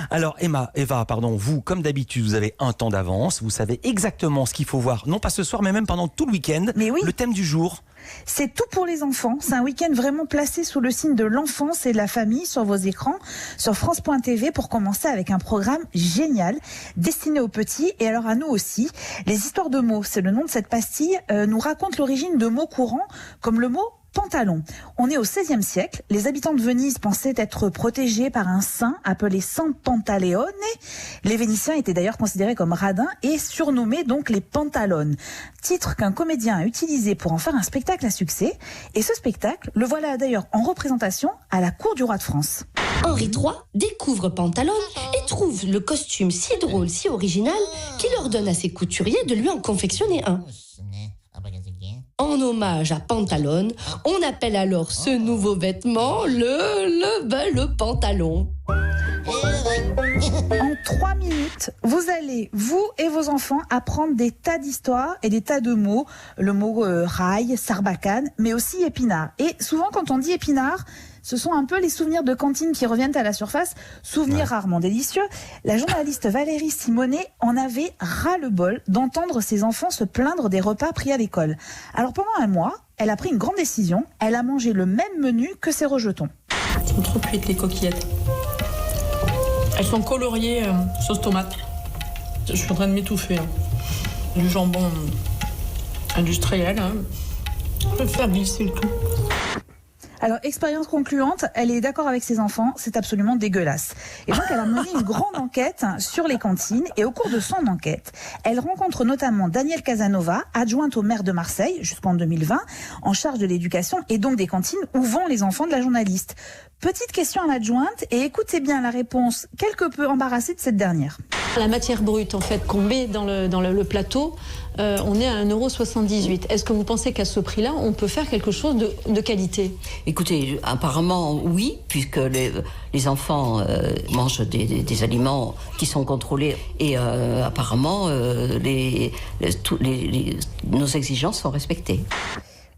Alors Eva, vous, comme d'habitude, vous avez un temps d'avance, vous savez exactement ce qu'il faut voir, non pas ce soir, mais même pendant tout le week-end. Mais oui. Le thème du jour. C'est tout pour les enfants. C'est un week-end vraiment placé sous le signe de l'enfance et de la famille sur vos écrans, sur France.tv, pour commencer avec un programme génial, destiné aux petits et alors à nous aussi. Les histoires de mots, c'est le nom de cette pastille, nous raconte l'origine de mots courants, comme le mot pantalon. On est au XVIe siècle. Les habitants de Venise pensaient être protégés par un saint appelé San Pantaleone. Les Vénitiens étaient d'ailleurs considérés comme radins et surnommés donc les Pantalones. Titre qu'un comédien a utilisé pour en faire un spectacle à succès. Et ce spectacle, le voilà d'ailleurs en représentation à la cour du roi de France. Henri III découvre Pantalone et trouve le costume si drôle, si original, qu'il ordonne à ses couturiers de lui en confectionner un. En hommage à Pantalone, on appelle alors ce nouveau vêtement le pantalon. En 3 minutes, vous allez, vous et vos enfants, apprendre des tas d'histoires et des tas de mots. Le mot rail, sarbacane, mais aussi épinard. Et souvent, quand on dit épinard, ce sont un peu les souvenirs de cantine qui reviennent à la surface, souvenirs rarement délicieux. La journaliste Valérie Simonet en avait ras-le-bol d'entendre ses enfants se plaindre des repas pris à l'école. Alors pendant un mois, elle a pris une grande décision, elle a mangé le même menu que ses rejetons. Elles sont trop cuites les coquillettes. Elles sont coloriées sauce tomate. Je suis en train de m'étouffer. Du jambon industriel. Je vais faire glisser le tout. Alors, expérience concluante, elle est d'accord avec ses enfants, c'est absolument dégueulasse. Et donc, elle a mené une grande enquête sur les cantines. Et au cours de son enquête, elle rencontre notamment Danielle Casanova, adjointe au maire de Marseille jusqu'en 2020, en charge de l'éducation et donc des cantines où vont les enfants de la journaliste. Petite question à l'adjointe et écoutez bien la réponse quelque peu embarrassée de cette dernière. La matière brute en fait qu'on met dans le plateau, on est à 1,78 €. Est-ce que vous pensez qu'à ce prix-là, on peut faire quelque chose de qualité ? Écoutez, apparemment oui, puisque les enfants mangent des aliments qui sont contrôlés et apparemment nos exigences sont respectées.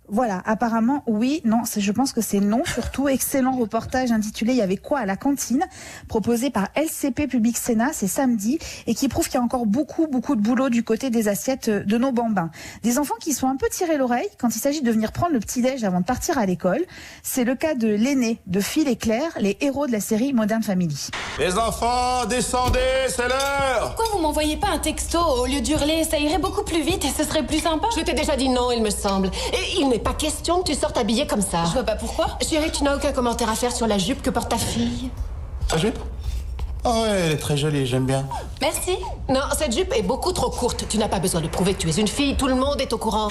Voilà, apparemment, oui, non, je pense que c'est non. Surtout, excellent reportage intitulé « Il y avait quoi à la cantine ?» proposé par LCP Public Sénat, c'est samedi, et qui prouve qu'il y a encore beaucoup de boulot du côté des assiettes de nos bambins. Des enfants qui sont un peu tirés l'oreille quand il s'agit de venir prendre le petit-déj avant de partir à l'école. C'est le cas de l'aîné de Phil et Claire, les héros de la série Modern Family. Les enfants, descendez, c'est l'heure! Pourquoi vous m'envoyez pas un texto au lieu d'hurler? Ça irait beaucoup plus vite et ce serait plus sympa. Je t'ai déjà dit non, il me semble. Et il n'est pas question que tu sortes habillée comme ça. Je vois pas pourquoi. Chérie, tu n'as aucun commentaire à faire sur la jupe que porte ta fille. Ta jupe? Ah ouais, elle est très jolie, j'aime bien. Merci. Non, cette jupe est beaucoup trop courte. Tu n'as pas besoin de prouver que tu es une fille. Tout le monde est au courant.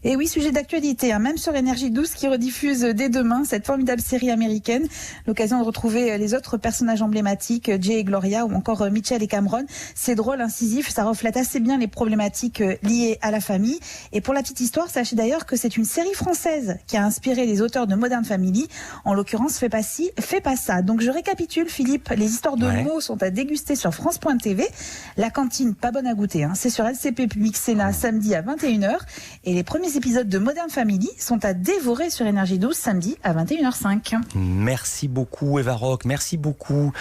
Et oui, sujet d'actualité, même sur Énergie 12 qui rediffuse dès demain cette formidable série américaine. L'occasion de retrouver les autres personnages emblématiques, Jay et Gloria ou encore Mitchell et Cameron. C'est drôle, incisif, ça reflète assez bien les problématiques liées à la famille. Et pour la petite histoire, sachez d'ailleurs que c'est une série française qui a inspiré les auteurs de Modern Family. En l'occurrence, Fais pas ci, fais pas ça. Donc je récapitule, Philippe, les histoires de mots sont à déguster sur France.tv. La cantine, pas bonne à goûter, c'est sur LCP Public Sénat samedi à 21 h. Et les premiers épisodes de Modern Family sont à dévorer sur Énergie 12 samedi à 21 h 05. Merci beaucoup Eva Rock, merci beaucoup.